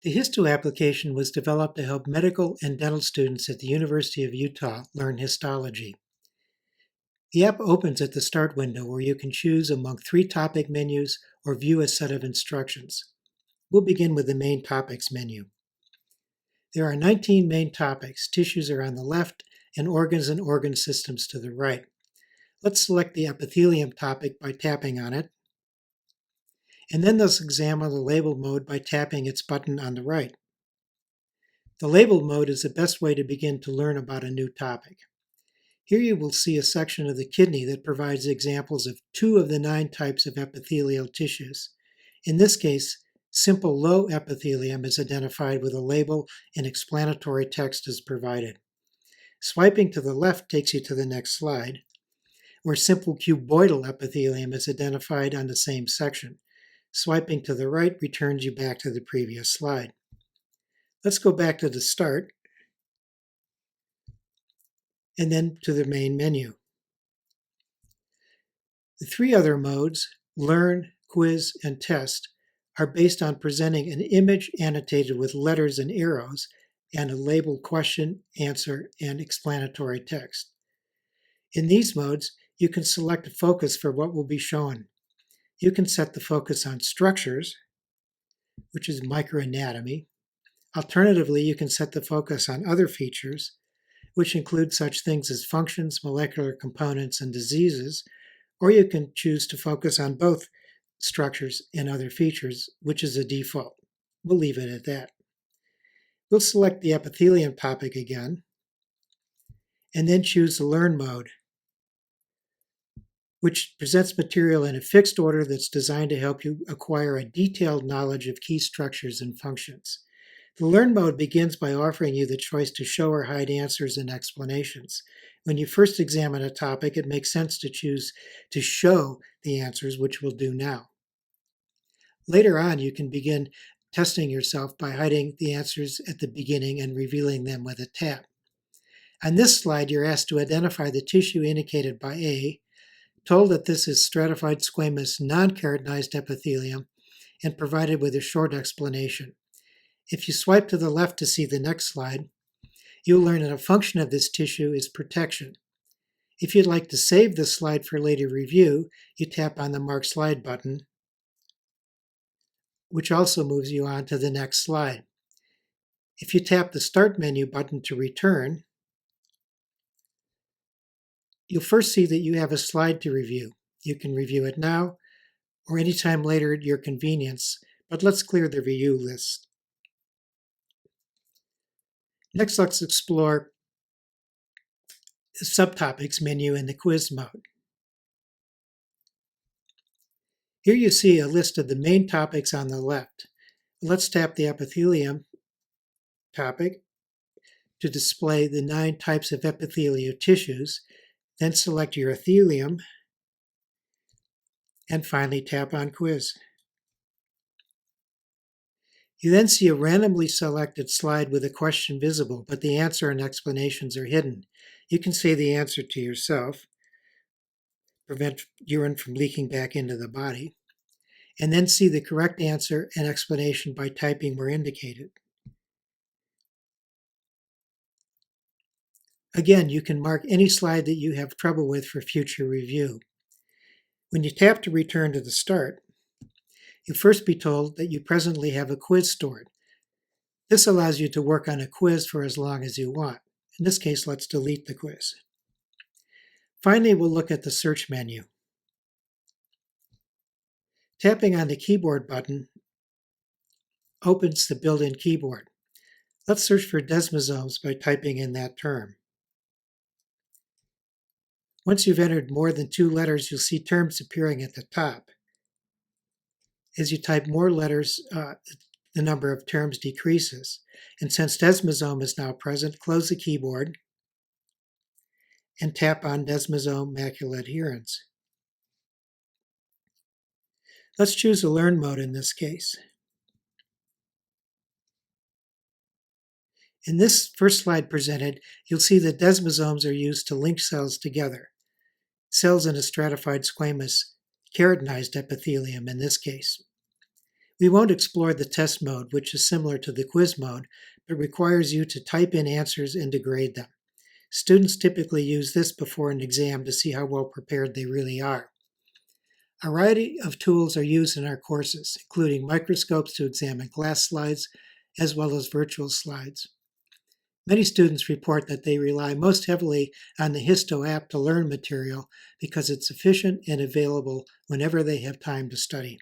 The Histo application was developed to help medical and dental students at the University of Utah learn histology. The app opens at the Start window where you can choose among 3 topic menus or view a set of instructions. We'll begin with the Main Topics menu. There are 19 main topics. Tissues are on the left and organ systems to the right. Let's select the epithelium topic by tapping on it, and then let's examine the label mode by tapping its button on the right. The label mode is the best way to begin to learn about a new topic. Here you will see a section of the kidney that provides examples of 2 of the 9 types of epithelial tissues. In this case, simple low epithelium is identified with a label and explanatory text is provided. Swiping to the left takes you to the next slide, where simple cuboidal epithelium is identified on the same section. Swiping to the right returns you back to the previous slide. Let's go back to the Start and then to the main menu. The 3 other modes, Learn, Quiz, and Test, are based on presenting an image annotated with letters and arrows and a labeled question, answer, and explanatory text. In these modes, you can select a focus for what will be shown. You can set the focus on structures, which is microanatomy. Alternatively, you can set the focus on other features, which include such things as functions, molecular components, and diseases, or you can choose to focus on both structures and other features, which is a default. We'll leave it at that. We'll select the epithelium topic again, and then choose the Learn mode, which presents material in a fixed order that's designed to help you acquire a detailed knowledge of key structures and functions. The Learn mode begins by offering you the choice to show or hide answers and explanations. When you first examine a topic, it makes sense to choose to show the answers, which we'll do now. Later on, you can begin testing yourself by hiding the answers at the beginning and revealing them with a tap. On this slide, you're asked to identify the tissue indicated by A, told that this is stratified squamous non-keratinized epithelium, and provided with a short explanation. If you swipe to the left to see the next slide, you'll learn that a function of this tissue is protection. If you'd like to save this slide for later review, you tap on the Mark Slide button, which also moves you on to the next slide. If you tap the Start menu button to return, you'll first see that you have a slide to review. You can review it now or anytime later at your convenience, but let's clear the review list. Next, let's explore the subtopics menu in the quiz mode. Here you see a list of the main topics on the left. Let's tap the epithelium topic to display the 9 types of epithelial tissues, then select your epithelium, and finally tap on Quiz. You then see a randomly selected slide with a question visible, but the answer and explanations are hidden. You can say the answer to yourself, prevent urine from leaking back into the body, and then see the correct answer and explanation by typing where indicated. Again, you can mark any slide that you have trouble with for future review. When you tap to return to the Start, you'll first be told that you presently have a quiz stored. This allows you to work on a quiz for as long as you want. In this case, let's delete the quiz. Finally, we'll look at the Search menu. Tapping on the Keyboard button opens the built-in keyboard. Let's search for desmosomes by typing in that term. Once you've entered more than 2 letters, you'll see terms appearing at the top. As you type more letters, the number of terms decreases. And since desmosome is now present, close the keyboard and tap on desmosome macula adherens. Let's choose the Learn mode in this case. In this first slide presented, you'll see that desmosomes are used to link cells together. Cells in a stratified squamous keratinized epithelium in this case. We won't explore the test mode, which is similar to the quiz mode, but requires you to type in answers and to grade them. Students typically use this before an exam to see how well prepared they really are. A variety of tools are used in our courses, including microscopes to examine glass slides, as well as virtual slides. Many students report that they rely most heavily on the Histo app to learn material because it's efficient and available whenever they have time to study.